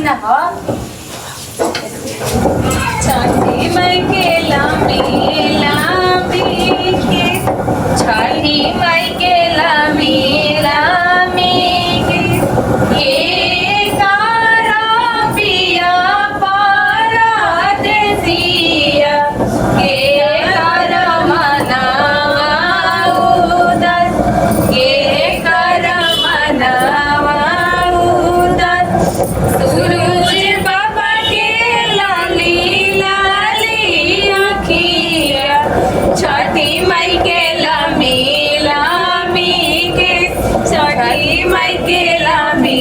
महीना हो छठी माई के लामी के छठी माई के लामी के ये कारा पिया पारा देसिया के कर मनावा उदर के कर मनावा उदर सूरज बाबा के लाली लाली आँखिया छठी माई के लामी के छठी माई के लामी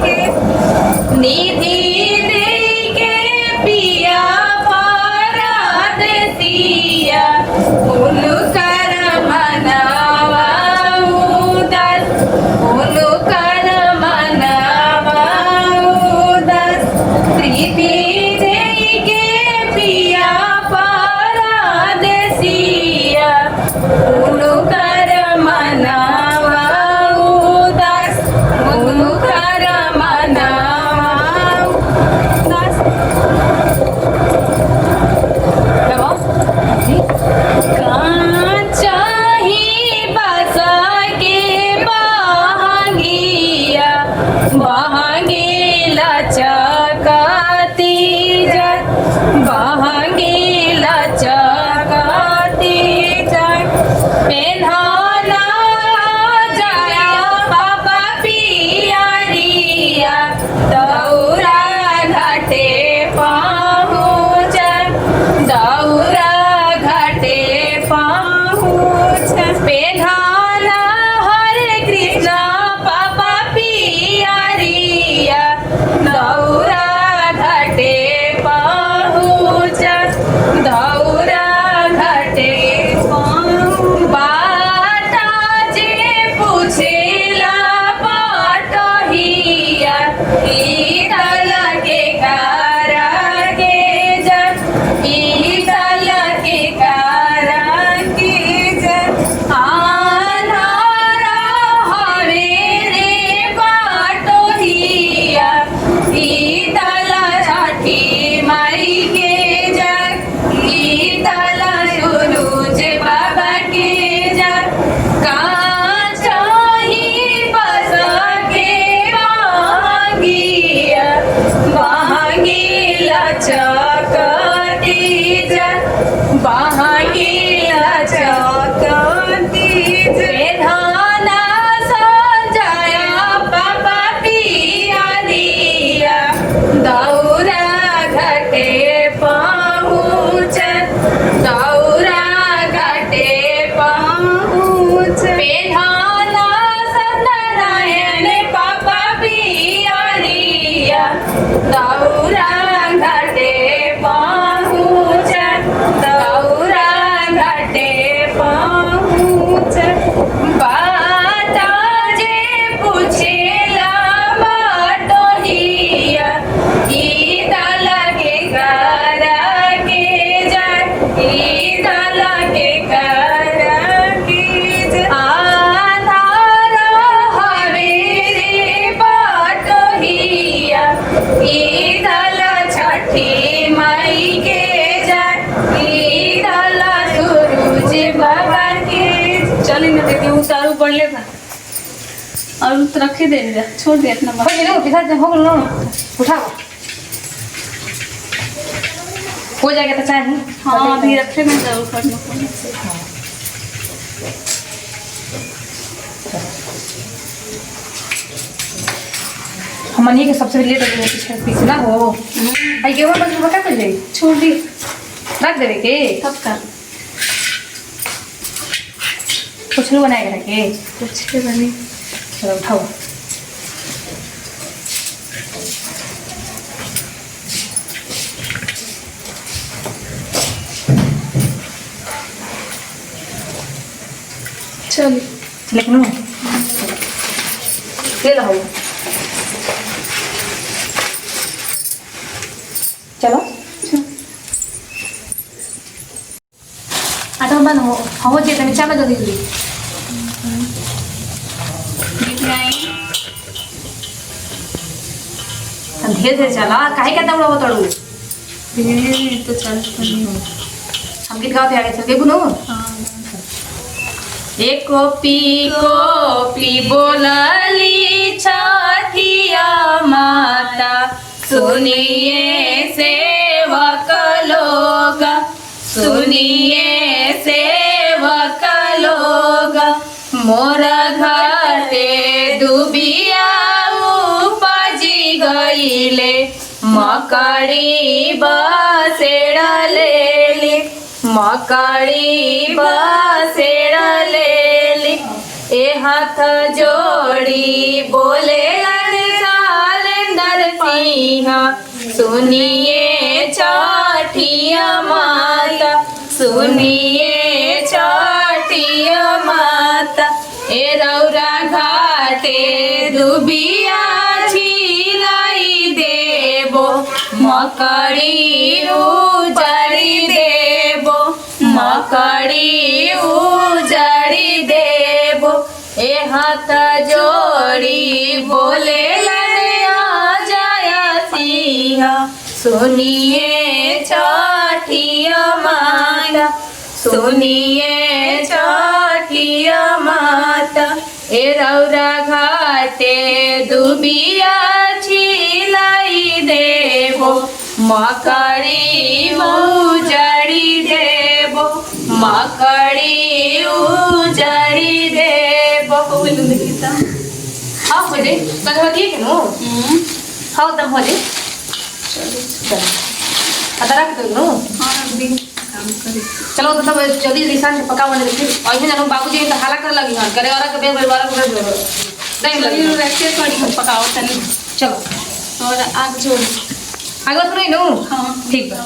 के निधि दे के पिया पारा देसिया उनु कर मनावा उदर उनु कर मनावा उदर प्रीति दे के पिया पारा देसिया उनु कर मनावा उदर उनु कर मनावा उदर चाही बसा के बहांगिया बहांगीला चकाती जा बहांगीला चकाती जा पेन्हाना जाया बाबा पियारिया दौरा घाटे पहुँच दौरा घाटे पहुँच पेन्हाना हरे कृष्णा बाबा पियारिया दौरा घाटे पहुँच दौरा घाटे बाटा जे पूछेला बाटहिया ईदल के कारा के जन ईदल के कारा के जन आन्हारा हरे रे बाटहिया ईदल छठी माई के जन ईदल सूरज बाबा के जन चाही बसा के बहांगिया बहांगीला चकती जा बहांगीला चकती धाना सजाया बाबा पियारिया दौरा घाटे पहुँच दौरा घाटे पहुँच पेधाना सत्यनारायण बाबा पियारिया दौरा घाटे पहुँच दौरा घाटे पहुँच बाटा जे पूछेला बाटहिया ईदल के करा के जाय ईदल के करा के जाय आधारा हवे रे बाटहिया ईदल छठी माई के जाय ईदल सूरज बाबा के चली ना दीदी उतारू पड़ लेगा और रखे दे दे छोड़ दे अपना बाबा ले पिता हो लो उठाओ हो जाएगा तो चाहिए हाँ अभी रखे में जरूर करना हमनी के सबसे लेट हो पीछे पीछे ना हो आई गेहूं बस बका कर जाई छोड़ दी रख देवे के तब का कुछ नहीं बनाएगा के कुछ बने चलो उठाओ चल लेकिन ले लो चलो आता बन हो जे तने चलो जल्दी जल्दी धीरे धीरे चला काहे का दौड़ा तड़ू तो चलते हम गीत गाते आगे चल के बुनो एक कॉपी बोलली छठिया माता सुनिए सेवक लोग सुनिए सेवक लोग मोर घाटे दुबिया उपजी गईले मकड़ी बसेड़ा लेली मकड़ी बसेड़ा लेली ए हाथ जोड़ी बोले सालेंदर सिंह सुनिए छठिया माता सुनिए छठिया माता ए रौरा घाटे दुबिया छिलाई देबो मकड़ी उजड़ी देबो मकड़ी उजड़ी देबो ए हाथ जोड़ी बोले जया सिंह सुनिए छठिया माता सुनिए छठिया माता ए रौरा घाटे दुबिया छिलाई देबो मकड़ी उजड़ी देबो मकड़ी उजड़ी देबो हाँ हो दे कल ठीक है नो हाँ तब हो दे चल अदर रख दो नो चलो तो सब जल्दी जल्दी सांस पका बने फिर ऐसे जानो बाबूजी तो हाला कर लगी हां करे और के बेर टाइम लगी रखे थोड़ी पकाओ तनी चलो और आग जोड़ आगे सुनो नो हाँ ठीक बा